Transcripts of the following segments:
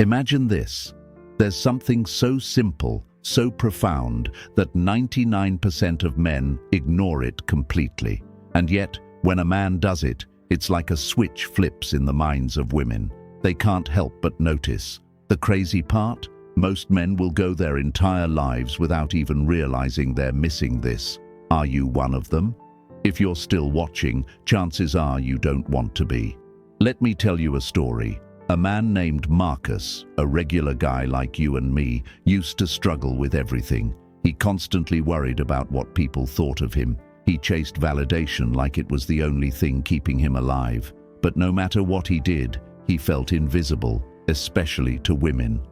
Imagine this. There's something so simple, so profound, that 99% of men ignore it completely. And yet, when a man does it, it's like a switch flips in the minds of women. They can't help but notice. The crazy part? Most men will go their entire lives without even realizing they're missing this. Are you one of them? If you're still watching, chances are you don't want to be. Let me tell you a story. A man named Marcus, a regular guy like you and me, used to struggle with everything. He constantly worried about what people thought of him. He chased validation like it was the only thing keeping him alive. But no matter what he did, he felt invisible, especially to women.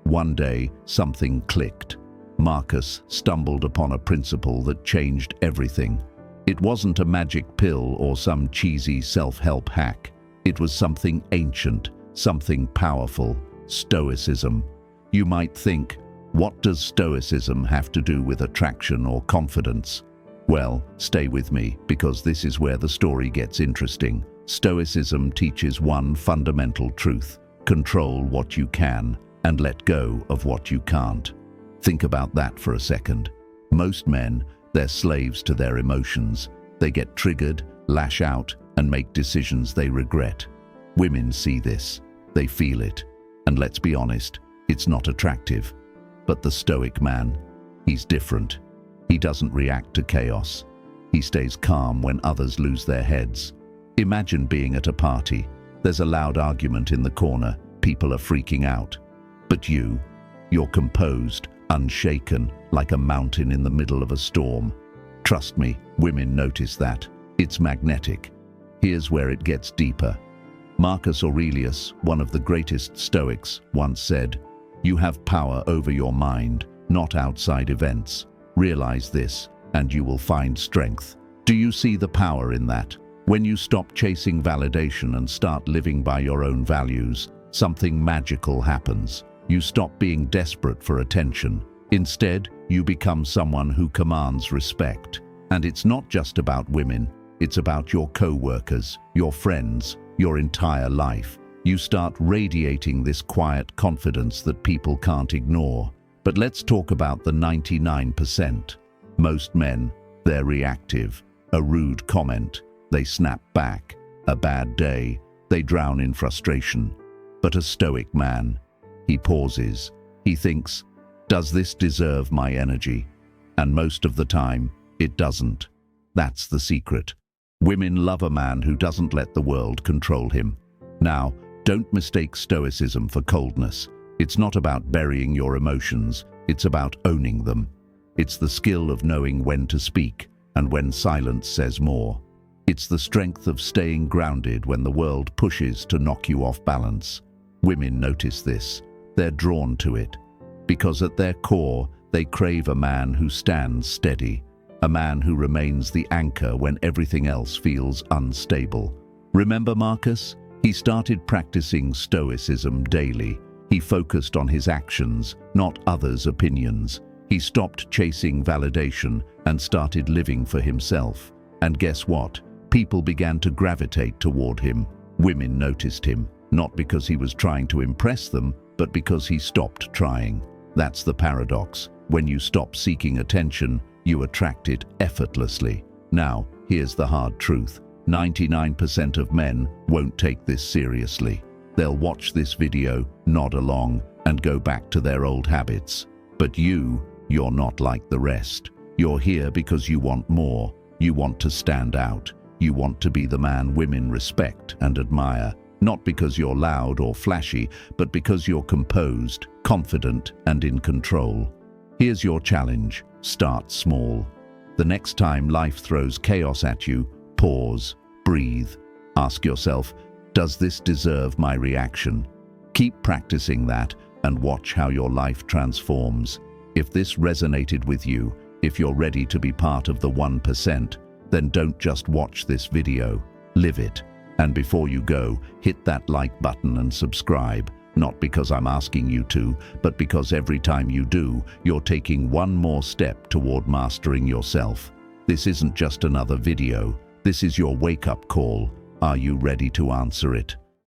One day, something clicked. Marcus stumbled upon a principle that changed everything. It wasn't a magic pill or some cheesy self-help hack. It was something ancient, something powerful: Stoicism. You might think, what does Stoicism have to do with attraction or confidence? Well, stay with me, because this is where the story gets interesting. Stoicism teaches one fundamental truth: control what you can and let go of what you can't. Think about that for a second. Most men, they're slaves to their emotions. They get triggered, lash out, and make decisions they regret. Women see this. They feel it. And let's be honest, it's not attractive. But the Stoic man, he's different. He doesn't react to chaos. He stays calm when others lose their heads. Imagine being at a party. There's a loud argument in the corner. People are freaking out. But you're composed, unshaken, like a mountain in the middle of a storm. Trust me, women notice that. It's magnetic. Here's where it gets deeper. Marcus Aurelius, one of the greatest Stoics, once said, "You have power over your mind, not outside events. Realize this, and you will find strength." Do you see the power in that? When you stop chasing validation and start living by your own values, something magical happens. You stop being desperate for attention. Instead, you become someone who commands respect. And it's not just about women. It's about your co-workers, your friends, your entire life. You start radiating this quiet confidence that people can't ignore. But let's talk about the 99%. Most men, they're reactive. A rude comment, they snap back. A bad day, they drown in frustration. But a Stoic man, he pauses. He thinks, does this deserve my energy? And most of the time, it doesn't. That's the secret. Women love a man who doesn't let the world control him. Now, don't mistake Stoicism for coldness. It's not about burying your emotions. It's about owning them. It's the skill of knowing when to speak and when silence says more. It's the strength of staying grounded when the world pushes to knock you off balance. Women notice this. They're drawn to it. Because at their core, they crave a man who stands steady. A man who remains the anchor when everything else feels unstable. Remember Marcus? He started practicing Stoicism daily. He focused on his actions, not others' opinions. He stopped chasing validation and started living for himself. And guess what? People began to gravitate toward him. Women noticed him, not because he was trying to impress them, but because he stopped trying. That's the paradox. When you stop seeking attention, you attract it effortlessly. Now, here's the hard truth. 99% of men won't take this seriously. They'll watch this video, nod along, and go back to their old habits. But you're not like the rest. You're here because you want more. You want to stand out. You want to be the man women respect and admire. Not because you're loud or flashy, but because you're composed, confident, and in control. Here's your challenge. Start small. The next time life throws chaos at you, pause, breathe. Ask yourself, does this deserve my reaction? Keep practicing that and watch how your life transforms. If this resonated with you, if you're ready to be part of the 1%, then don't just watch this video, live it. And before you go, hit that like button and subscribe. Not because I'm asking you to, but because every time you do, you're taking one more step toward mastering yourself. This isn't just another video. This is your wake-up call. Are you ready to answer it?